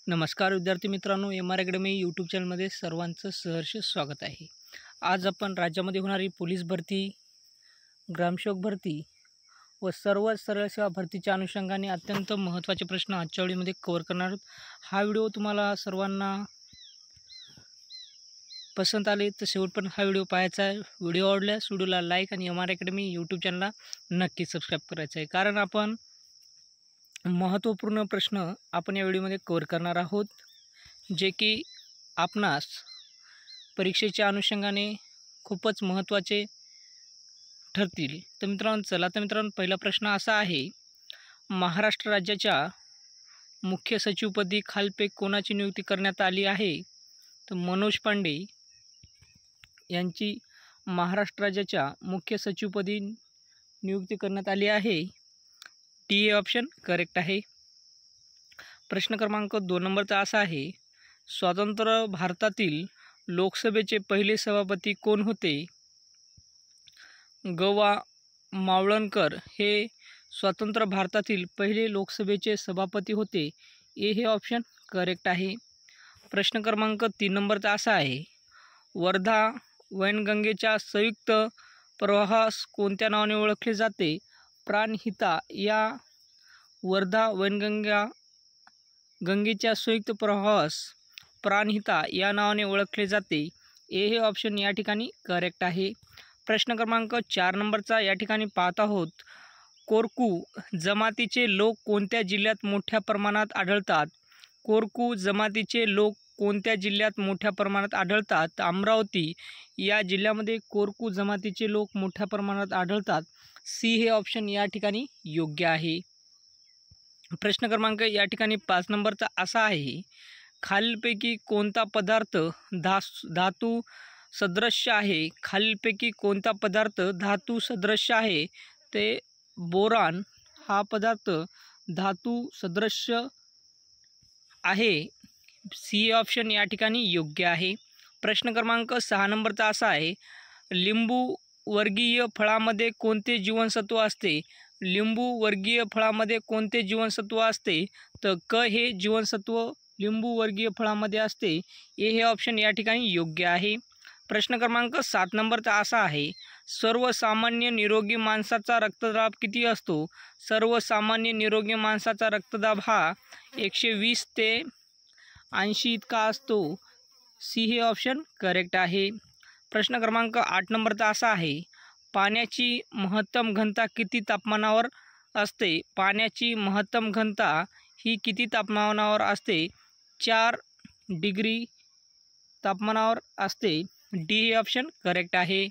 नमस्कार विद्यार्थी मित्रांनो, MR अकॅडमी यूट्यूब चॅनलमध्ये सर्वांचं सहर्ष स्वागत आहे। आज आपण राज्यामध्ये होणारी पोलीस भरती, ग्रामसेवक भरती व सर्व सरळ सेवा भरतीच्या अनुषंगाने अत्यंत महत्त्वाचे प्रश्न आजच्या व्हिडिओमध्ये कव्हर करणार आहोत। हा व्हिडिओ तुम्हाला सर्वांना पसंत आले तर शेवटपर्यंत हा व्हिडिओ पाहायचा आहे। व्हिडिओ आवडल्यास व्हिडिओला लाईक आणि MR अकॅडमी यूट्यूब चॅनलला नक्की सबस्क्राईब करायचं आहे, कारण आपण महत्त्वपूर्ण प्रश्न आपण या व्हिडिओमध्ये कव्हर करणार आहोत, जे की आपणास परीक्षेच्या अनुषंगाने खूपच महत्त्वाचे ठरतील। तर मित्रांनो पहिला प्रश्न असा आहे, महाराष्ट्र राज्याच्या मुख्य सचिवपदी खालीलपैकी कोणाची नियुक्ती करण्यात आली आहे? तर मनोज पांडे यांची महाराष्ट्र राज्याच्या मुख्य सचिवपदी नियुक्ती करण्यात आली आहे। डी हे ऑप्शन करेक्ट आहे। प्रश्न क्रमांक 2 नंबरचा असा आहे, स्वतंत्र भारतातील लोकसभेचे पहिले सभापती कोण होते? ग. मावळणकर हे स्वतंत्र भारतातील पहिले लोकसभेचे सभापती होते। ए हे ऑप्शन करेक्ट आहे। प्रश्न क्रमांक 3 नंबरचा असा आहे, वर्धा वैनगंगेच्या संयुक्त प्रवाहास कोणत्या नावाने ओळखले जाते? प्राणहिता या वर्धा वैनगंगेच्या संयुक्त प्रवाहास प्राणहिता या नावाने ओळखले जाते। ए हे ऑप्शन या ठिकाणी करेक्ट आहे। प्रश्न क्रमांक 4 नंबरचा या ठिकाणी पाहत आहोत, कोरकू जमातीचे लोक कोणत्या जिल्ह्यात मोठ्या प्रमाणात आढळतात? कोरकू जमातीचे लोक कोणत्या जिल्ह्यात मोठ्या प्रमाणात आढळतात? अमरावती या जिल्ह्यामध्ये कोरकू जमातीचे लोक मोठ्या प्रमाणात आढळतात। सी हे ऑप्शन या ठिकाणी योग्य आहे। प्रश्न क्रमांक या ठिकाणी 5 नंबरचा असा आहे, खालीलपैकी कोणता पदार्थ धातू सदृश्य आहे? खालीलपैकी कोणता पदार्थ धातू सदृश्य आहे? ते बोरान हा पदार्थ धातू सदृश्य आहे। सी हे ऑप्शन या ठिकाणी योग्य आहे। प्रश्न क्रमांक 6 नंबरचा असा आहे, लिंबू वर्गीय फळामध्ये कोणते जीवनसत्व असते? लिंबू वर्गीय फळामध्ये कोणते जीवनसत्व असते? तर क हे जीवनसत्व लिंबू वर्गीय फळामध्ये असते। ए हे ऑप्शन या ठिकाणी योग्य आहे। प्रश्न क्रमांक 7 नंबरचा असा आहे, सर्वसामान्य निरोगी माणसाचा रक्तदाब किती असतो? सर्वसामान्य निरोगी माणसाचा रक्तदाब हा 120 ते 80 इतका असतो। सी हे ऑप्शन करेक्ट आहे। प्रश्न क्रमांक 8 नंबरचा असा आहे, पाण्याची महत्तम घनता किती तापमानावर असते? पाण्याची महत्तम घनता ही किती तापमानावर असते? 4 डिग्री तापमानावर असते। डी हे ऑप्शन करेक्ट आहे।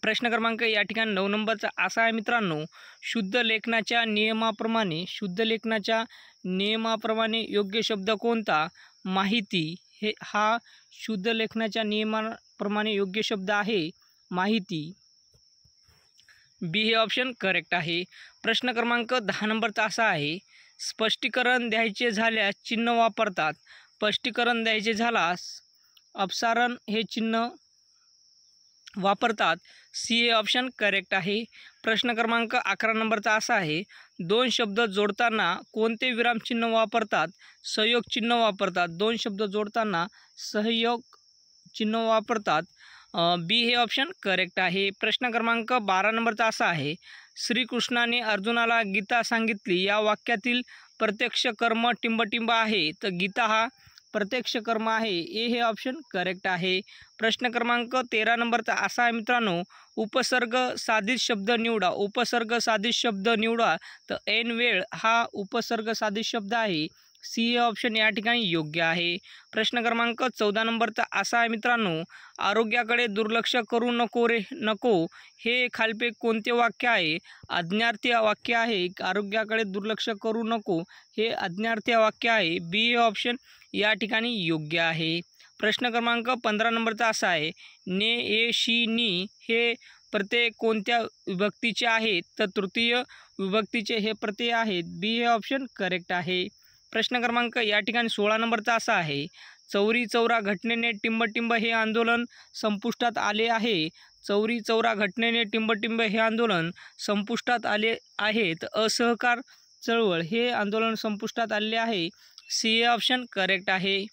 प्रश्न क्रमांक या ठिकाणी 9 नंबरचा असा आहे मित्रांनो, शुद्ध लेखनाच्या नियमाप्रमाणे योग्य शब्द कोणता? माहिती हा शुद्ध लेखनाच्या नियमाप्रमाणे योग्य शब्द आहे, माहिती। बी हे ऑप्शन करेक्ट आहे। प्रश्न क्रमांक 10 नंबरचा असा आहे, स्पष्टीकरण द्यायचे झाल्यास चिन्ह वापरतात। स्पष्टीकरण द्यायचे झाल्यास अपसारण हे चिन्ह वापरतात। सी हे ऑप्शन करेक्ट आहे। प्रश्न क्रमांक 11 नंबरचा असा आहे, दोन शब्द जोडताना कोणते विरामचिन्ह वापरतात? सहयोग चिन्ह वापरतात। दोन शब्द जोडताना सहयोग चिन्ह वापरतात। बी हे ऑप्शन करेक्ट आहे। प्रश्न क्रमांक 12 नंबरचा असा आहे, श्रीकृष्णाने अर्जुनाला गीता सांगितली या वाक्यातील प्रत्यक्ष कर्म टिंबटिंब आहे। तर गीता हा प्रत्यक्ष कर्म आहे। ए हे ऑप्शन करेक्ट आहे। प्रश्न क्रमांक 13 नंबरचा असा आहे मित्रांनो, उपसर्ग साधित शब्द निवडा। उपसर्ग साधित शब्द निवडा। तर ऐन वेळ हा उपसर्ग साधित शब्द आहे। सी हे ऑप्शन या ठिकाणी योग्य आहे। प्रश्न क्रमांक 14 नंबरचा असा आहे मित्रांनो, आरोग्याकडे दुर्लक्ष करू नको हे खालीलपैकी कोणते वाक्य आहे? आज्ञार्थी वाक्य आहे। आरोग्याकडे दुर्लक्ष करू नको हे आज्ञार्थी वाक्य आहे। बी हे ऑप्शन या ठिकाणी योग्य आहे। प्रश्न क्रमांक 15 नंबरचा असा आहे, ने ए शी नी हे प्रत्यय कोणत्या विभक्तीचे आहेत? तर तृतीय विभक्तीचे हे प्रत्यय आहेत। बी हे ऑप्शन करेक्ट आहे। प्रश्न क्रमांक या ठिकाणी 16 नंबरचा असा आहे, चौरी चौरा घटनेने टिंबटिंब हे आंदोलन संपुष्टात आले आहे। चौरी चौरा घटनेने टिंबटिंब हे आंदोलन संपुष्टात आले आहे। तर असहकार चळवळ हे आंदोलन संपुष्टात आले आहे। सी हे ऑप्शन करेक्ट आहे।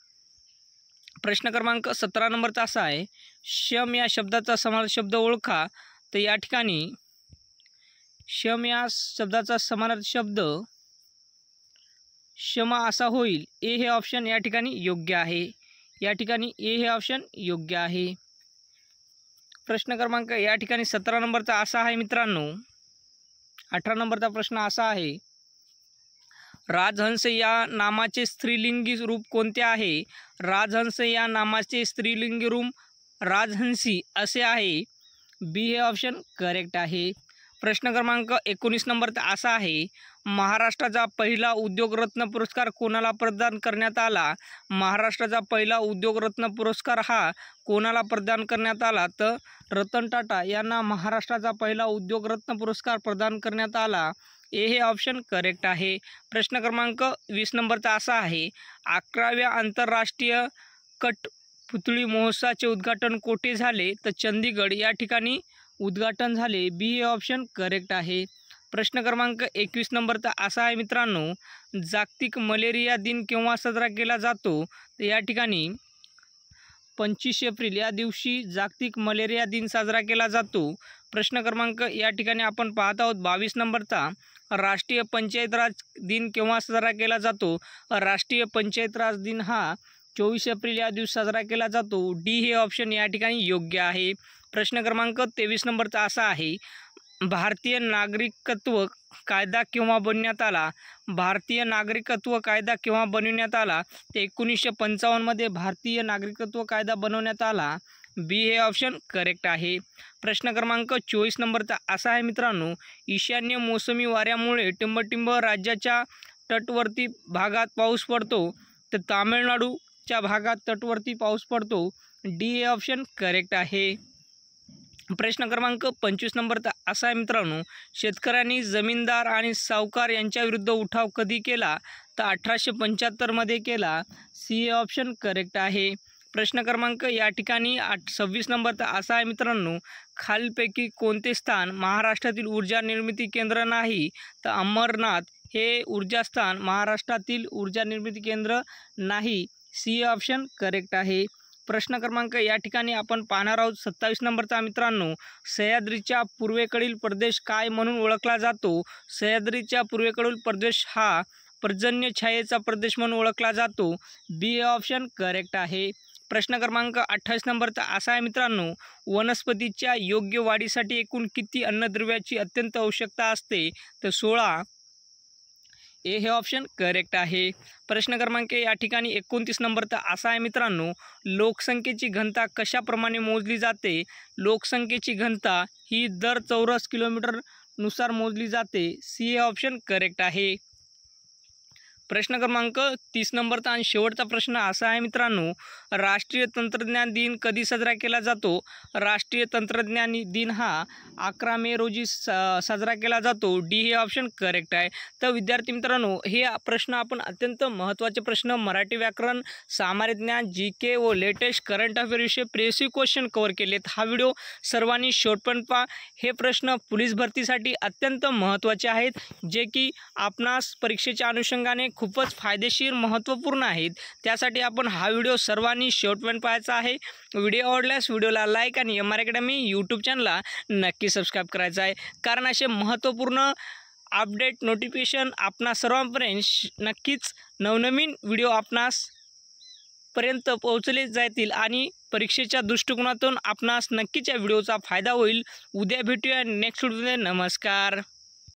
प्रश्न क्रमांक 17 नंबरचा असा आहे, शम या शब्दाचा समानार्थी शब्द ओळखा। तर या ठिकाणी शम या शब्दाचा समानार्थी शब्द क्षमा असा होईल। ए हे ऑप्शन या ठिकाणी योग्य आहे। या ठिकाणी ए हे ऑप्शन योग्य आहे। प्रश्न क्रमांक या ठिकाणी 17 नंबरचा असा आहे मित्रांनो। 18 नंबरचा प्रश्न असा आहे, राजहंस या नामाचे स्त्रीलिंगी रूप कोणते आहे? राजहंस या नामाचे स्त्रीलिंगी रूप राजहंसी असे आहे। बी हे ऑप्शन करेक्ट आहे। प्रश्न क्रमांक 19 नंबरचा असा आहे, महाराष्ट्राचा पहिला उद्योगरत्न पुरस्कार कोणाला प्रदान करण्यात आला? महाराष्ट्राचा पहिला उद्योगरत्न पुरस्कार हा कोणाला प्रदान करण्यात आला? तर रतन टाटा यांना महाराष्ट्राचा पहिला उद्योगरत्न पुरस्कार प्रदान करण्यात आला। ए हे ऑप्शन करेक्ट आहे। प्रश्न क्रमांक 20 नंबरचा असा आहे, 11व्या आंतरराष्ट्रीय कठपुतळी महोत्सवाचे उद्घाटन कोठे झाले? तर चंदीगड या ठिकाणी उद्घाटन झाले। बी हे ऑप्शन करेक्ट आहे। प्रश्न क्रमांक 21 नंबरचा असा आहे मित्रांनो, जागतिक मलेरिया दिन केव्हा साजरा केला जातो? तर या ठिकाणी 25 एप्रिल या दिवशी जागतिक मलेरिया दिन साजरा केला जातो। प्रश्न क्रमांक या ठिकाणी आपण पाहत आहोत 22 नंबरचा, राष्ट्रीय पंचायत राज दिन केव्हा साजरा केला जातो? राष्ट्रीय पंचायत राज दिन हा 24 एप्रिल या दिवशी साजरा केला जातो। डी हे ऑप्शन या ठिकाणी योग्य आहे। प्रश्न क्रमांक 23 नंबरचा असा आहे, भारतीय नागरिकत्व कायदा केव्हा बनवण्यात आला? भारतीय नागरिकत्व कायदा केव्हा बनवण्यात आला? ते 1955 मध्ये भारतीय नागरिकत्व कायदा बनवण्यात आला। बी हे ऑप्शन करेक्ट आहे। प्रश्न क्रमांक 24 नंबरचा असा आहे मित्रांनो, ईशान्य मोसमी वाऱ्यामुळे टिंबटिंब राज्याच्या तटवर्ती भागात पाऊस पडतो। तर तामिळनाडूच्या भागात तटवर्ती पाऊस पडतो। डी हे ऑप्शन करेक्ट आहे। प्रश्न क्रमांक 25 नंबरचा असा आहे मित्रांनो, शेतकऱ्यांनी जमीनदार आणि सावकार यांच्याविरुद्ध उठाव कधी केला? तर 1875 मध्ये केला। सी हे ऑप्शन करेक्ट आहे। प्रश्न क्रमांक या ठिकाणी 26 नंबरचा असा आहे मित्रांनो, खालीलपैकी कोणते स्थान महाराष्ट्रातील ऊर्जा निर्मिती केंद्र नाही? तर अमरनाथ हे ऊर्जा स्थान महाराष्ट्रातील ऊर्जा निर्मिती केंद्र नाही। सी हे ऑप्शन करेक्ट आहे। प्रश्न क्रमांक या ठिकाणी आपण पाहणार आहोत 27 नंबरचा मित्रांनो, सह्याद्रीच्या पूर्वेकडील प्रदेश काय म्हणून ओळखला जातो? सह्याद्रीच्या पूर्वेकडील प्रदेश हा पर्जन्य छायेचा प्रदेश म्हणून ओळखला जातो। बी हे ऑप्शन करेक्ट आहे। प्रश्न क्रमांक 28 नंबरचा असा आहे मित्रांनो, वनस्पतीच्या योग्य वाढीसाठी एकूण किती अन्नद्रव्याची अत्यंत आवश्यकता असते? तर 16। ए हे ऑप्शन करेक्ट आहे। प्रश्न क्रमांक या ठिकाणी 29 नंबरचा असा आहे मित्रांनो, लोकसंख्येची घनता कशाप्रमाणे मोजली जाते? लोकसंख्येची घनता ही दर चौरस किलोमीटरनुसार मोजली जाते। सी हे ऑप्शन करेक्ट आहे। प्रश्न क्रमांक 30 नंबरचा आणि शेवटचा प्रश्न असा आहे मित्रांनो, राष्ट्रीय तंत्रज्ञान दिन कधी साजरा केला जातो? राष्ट्रीय तंत्रज्ञान दिन हा 11 मे रोजी साजरा केला जातो। डी हे ऑप्शन करेक्ट आहे। तर विद्यार्थी मित्रांनो, हे प्रश्न आपण अत्यंत महत्त्वाचे प्रश्न मराठी व्याकरण, सामान्य ज्ञान, जी के व लेटेस्ट करंट अफेअर विषय प्रेसी क्वेश्चन कव्हर केलेत। हा व्हिडिओ सर्वांनी शेवटपर्यंत पहा। हे प्रश्न पोलीस भरतीसाठी अत्यंत महत्त्वाचे आहेत, जे की आपणास परीक्षेच्या अनुषंगाने खूपच फायदेशीर महत्त्वपूर्ण आहेत। त्यासाठी आपण हा व्हिडिओ सर्वांनी शेवटपर्यंत पाहायचा आहे। व्हिडिओ आवडल्यास व्हिडिओला लाईक आणि एम आर अकॅडमी यूट्यूब चॅनलला नक्की सबस्क्राईब करायचं आहे, कारण असे महत्त्वपूर्ण अपडेट नोटिफिकेशन आपणा सर्वांपर्यंत नक्कीच नवनवीन व्हिडिओ आपणास पर्यंत पोहोचले जातील आणि परीक्षेच्या दृष्टिकोनातून आपणास नक्कीच या व्हिडिओचा फायदा होईल। उद्या भेटूया नेक्स्ट व्हिडिओमध्ये। नमस्कार।